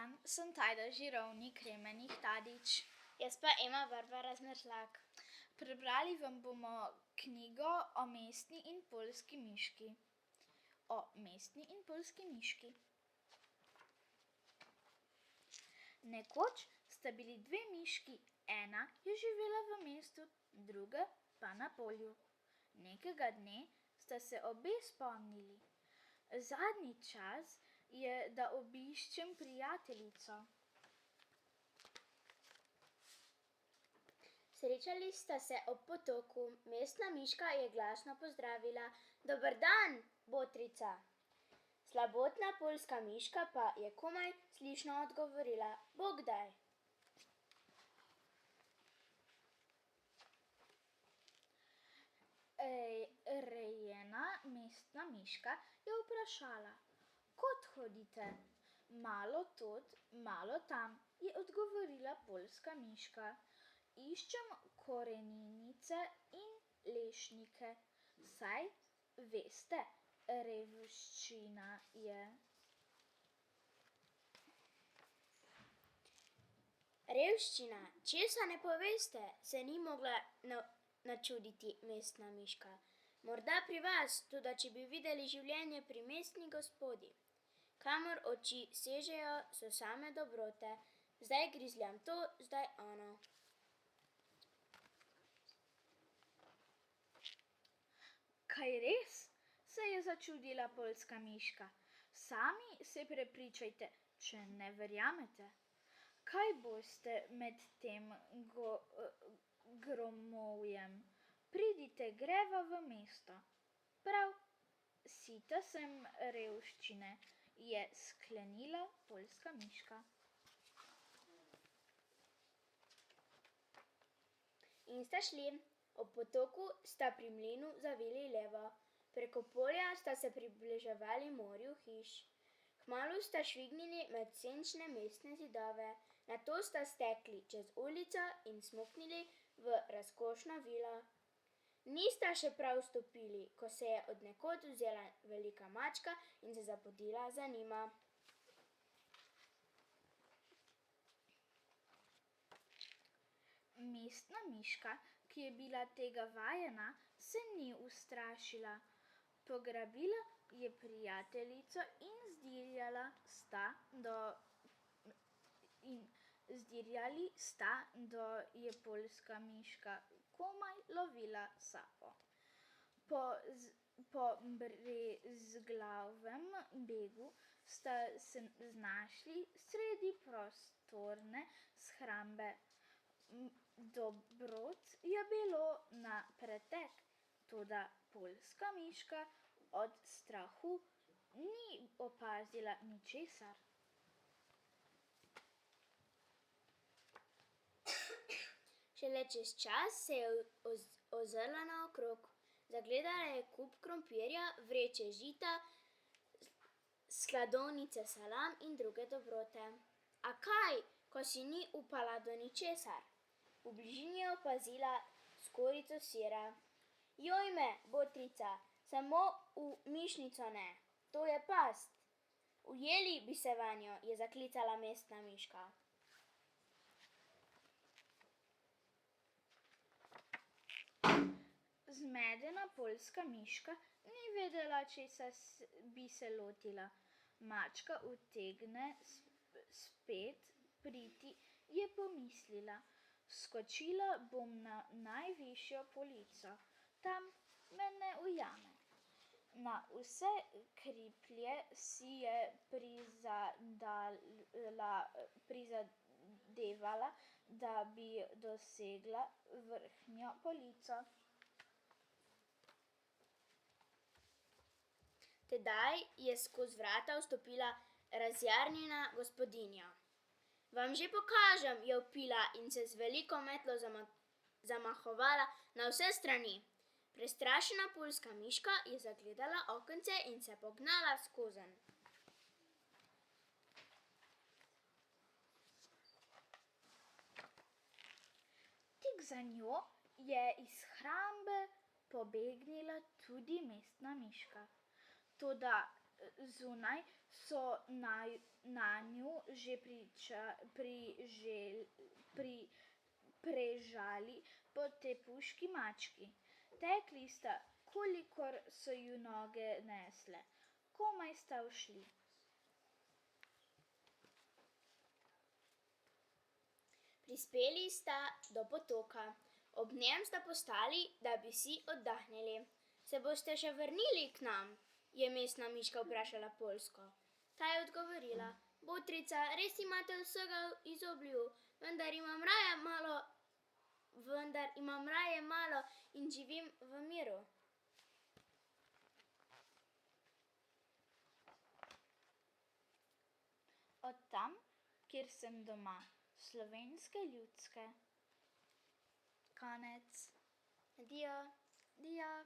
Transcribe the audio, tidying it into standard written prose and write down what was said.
dan, sem Tajda Žirovnik Kremenih Tadić. Jaz pa Ema Barbara Zmršlak. Prebrali vam bomo knjigo o mestni in poljski miški. O mestni in poljski miški. Nekoč sta bili dve miški, ena je živela v mestu, druga pa na polju. Nekega dne sta se obe spomnili: zadnji čas je, da obiščem prijateljico. Srečali sta se ob potoku. Mestna miška je glasno pozdravila: Dober dan, botrica. Slabotna poljska miška pa je komaj slišno odgovorila: Bog daj. Rejena mestna miška je vprašala: Kod hodite? Malo tod, malo tam, je odgovorila poljska miška. Iščem koreninice in lešnike, saj veste, revščina je. Revščina, česa ne poveste, se ni mogla načuditi mestna miška. Morda pri vas, toda če bi videli življenje pri mestni gospodi. Kamor oči sežejo, so same dobrote, zdaj grizljam to, zdaj ono. Kaj res? Se je začudila poljska miška. Sami se prepričajte, če ne verjamete. Kaj boste med tem gromovjem? Pridite, greva v mesto. Prav, sita sem revščine, je sklenila poljska miška. In sta šli. Ob potoku sta pri mlinu zavili levo. Preko polja sta se približevali morju hiš. Kmalu sta švignili med senčne mestne zidove, nato sta stekli čez ulico in smuknili v razkošno vilo. Nista še prav vstopili, ko se je od nekod vzela velika mačka in se zapodila za njima. Mestna miška, ki je bila tega vajena, se ni ustrašila. Pograbila je prijateljico in zdirjali sta, do je poljska miška komaj lovila sapo. Po brezglavem begu sta se znašli sredi prostorne shrambe. Dobrot je bilo na pretek, toda poljska miška od strahu ni opazila ničesar. Šele čez čas se je ozrla naokrog. Zagledala je kup krompirja, vreče žita, skladovnice salam in druge dobrote. A kaj, ko si ni upala do ničesar? V bližini je opazila skorjico sira. Jojme, botrica, samo v mišnico ne, to je past. Ujeli bi se vanjo, je zaklicala mestna miška. Zmedena poljska miška ni vedela, česa bi se lotila. Mačka utegne spet priti, je pomislila. Skočila bom na najvišjo polico, tam me ne ujame. Na vse kriplje si je prizadevala, da bi dosegla vrhnjo polico. Tedaj je skoz vrata vstopila razjarjena gospodinja. Vam že pokažem, je vpila in se z veliko metlo zamahovala na vse strani. Prestrašena poljska miška je zagledala okence in se pognala skozenj. Tik za njo je iz shrambe pobegnila tudi mestna miška. Toda zunaj so nanju že prežali potepuški mački. Tekli sta, kolikor so ju noge nesle. Komaj sta ušli. Prispeli sta do potoka. Ob njem sta postali, da bi si oddahnili. Se boste še vrnili k nam? Je mestna miška vprašala Poljsko. Ta je odgovorila: Botrica, res imate vsega v izobilju, vendar imam raje malo in živim v miru. Od tam, kjer sem doma, slovenske ljudske. Konec. Adijo. Adijo.